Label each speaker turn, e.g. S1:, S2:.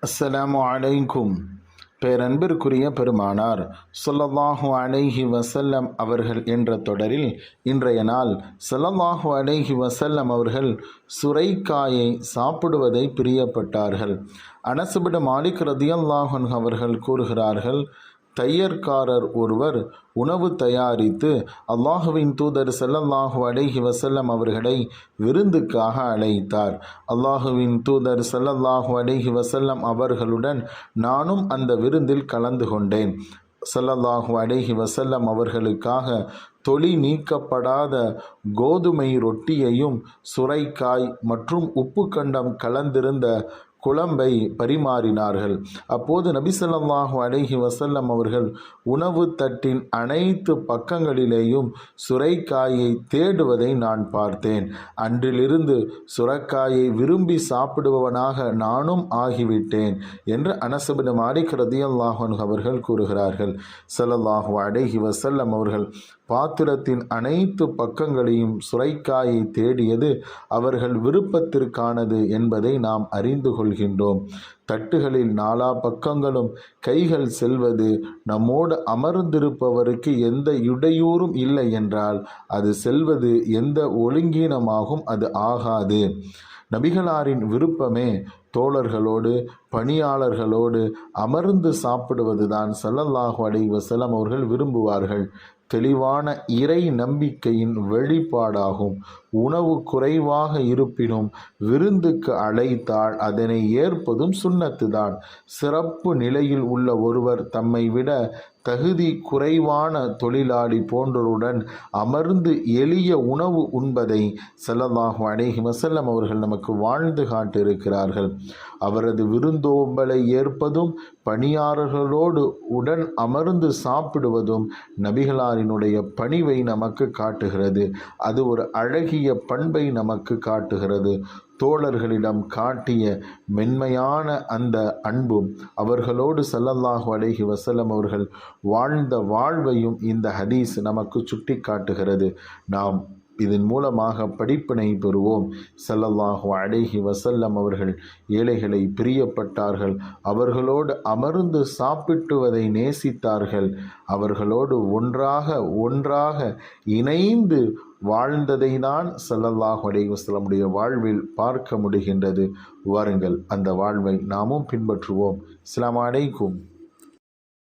S1: அஸ்ஸலாமு அலைக்கும். பேரன்பிற்குரிய பெருமானார் ஸல்லல்லாஹு அலைஹி வஸல்லம் அவர்கள் என்ற தொடரில் இன்றைய நாள் ஸல்லல்லாஹு அலைஹி வஸல்லம் அவர்கள் சுரைக்காயை சாப்பிடுவதை பிரியப்பட்டார்கள். அனஸ் பின் மாலிக் ரதியல்லாஹு அன்ஹு அவர்கள் கூறுகிறார்கள், தையற்காரர் ஒருவர் உணவு தயாரித்து அல்லாஹுவின் தூதர் ஸல்லல்லாஹு அலைஹி வஸல்லம் அவர்களை விருந்துக்காக அழைத்தார். அல்லாஹுவின் தூதர் ஸல்லல்லாஹு அலைஹி வஸல்லம் அவர்களுடன் நானும் அந்த விருந்தில் கலந்து கொண்டேன். ஸல்லல்லாஹு அலைஹி வஸல்லம் அவர்களுக்காக தொலி நீக்கப்படாத கோதுமை ரொட்டியையும் சுரைக்காய் மற்றும் உப்பு கண்டம் கலந்திருந்த குழம்பை பரிமாறினார்கள். அப்போது நபி ஸல்லல்லாஹு அலைஹி வஸல்லம் அவர்கள் உணவு தட்டின் அனைத்து பக்கங்களிலேயும் சுரைக்காயை தேடுவதை நான் பார்த்தேன். அன்றிலிருந்து சுரைக்காயை விரும்பி சாப்பிடுபவனாக நானும் ஆகிவிட்டேன் என்று அனஸ் பின் மாலிக் ரலியல்லாஹு அன்ஹு அவர்கள் கூறுகிறார்கள். ஸல்லல்லாஹு அலைஹி வஸல்லம் அவர்கள் பாத்திரத்தின் அனைத்து பக்கங்களையும் சுரைக்காயை தேடியது அவர்கள் விருப்பத்திற்கானது என்பதை நாம் அறிந்து கொள்கின்றோம். தட்டுகளில் நாலா பக்கங்களும் கைகள் செல்வது நம்மோடு அமர்ந்திருப்பவருக்கு எந்த இடையூறும் இல்லை என்றால் அது செல்வது எந்த ஒழுங்கீனமாகும் அது ஆகாது. நபிகளாரின் விருப்பமே தோழர்களோடு பணியாளர்களோடு அமர்ந்து சாப்பிடுவதுதான் ஸல்லல்லாஹு அலைஹி வஸல்லம் அவர்கள் விரும்புவார்கள். தெளிவான இறை நம்பிக்கையின் வெளிப்பாடாகும். உணவு குறைவாக இருப்பினும் விருந்துக்கு அழைத்தால் அதனை ஏற்பதும் சுன்னத்துதான். சிறப்பு நிலையில் உள்ள ஒருவர் தம்மை விட தகுதி குறைவான தொழிலாளி போன்றோருடன் அமர்ந்து எளிய உணவு உண்பதை ஸல்லல்லாஹு அலைஹி வஸல்லம் அவர்கள் நமக்கு வாழ்ந்து காட்டியிருக்கிறார்கள். அவரது விருந்தோம்பலை ஏற்பதும் பணியாளர்களோடு உடன் அமர்ந்து சாப்பிடுவதும் நபிகளாரினுடைய பணிவை நமக்கு காட்டுகிறது. அது ஒரு அழகிய பண்பை நமக்கு காட்டுகிறது. தோழர்களிடம் காட்டிய மென்மையான அந்த அன்பும் அவர்களோடு ஸல்லல்லாஹு அலைஹி வஸல்லம் அவர்கள் வாழ்ந்த வாழ்வையும் இந்த ஹதீஸ் நமக்கு சுட்டி காட்டுகிறது. நாம் இதன் மூலமாக படிப்பினை பெறுவோம். ஸல்லல்லாஹு அலைஹி வஸல்லம் அவர்கள் ஏழைகளை பிரியப்பட்டார்கள். அவர்களோடு அமர்ந்து சாப்பிட்டுவதை நேசித்தார்கள். அவர்களோடு ஒன்றாக இணைந்து வாழ்ந்ததை தான் ஸல்லல்லாஹு அலைஹி வஸல்லமுடைய வாழ்வில் பார்க்க முடிகின்றது. வாருங்கள் அந்த வாழ்வை நாமும் பின்பற்றுவோம். அஸ்ஸலாமு அலைக்கும்.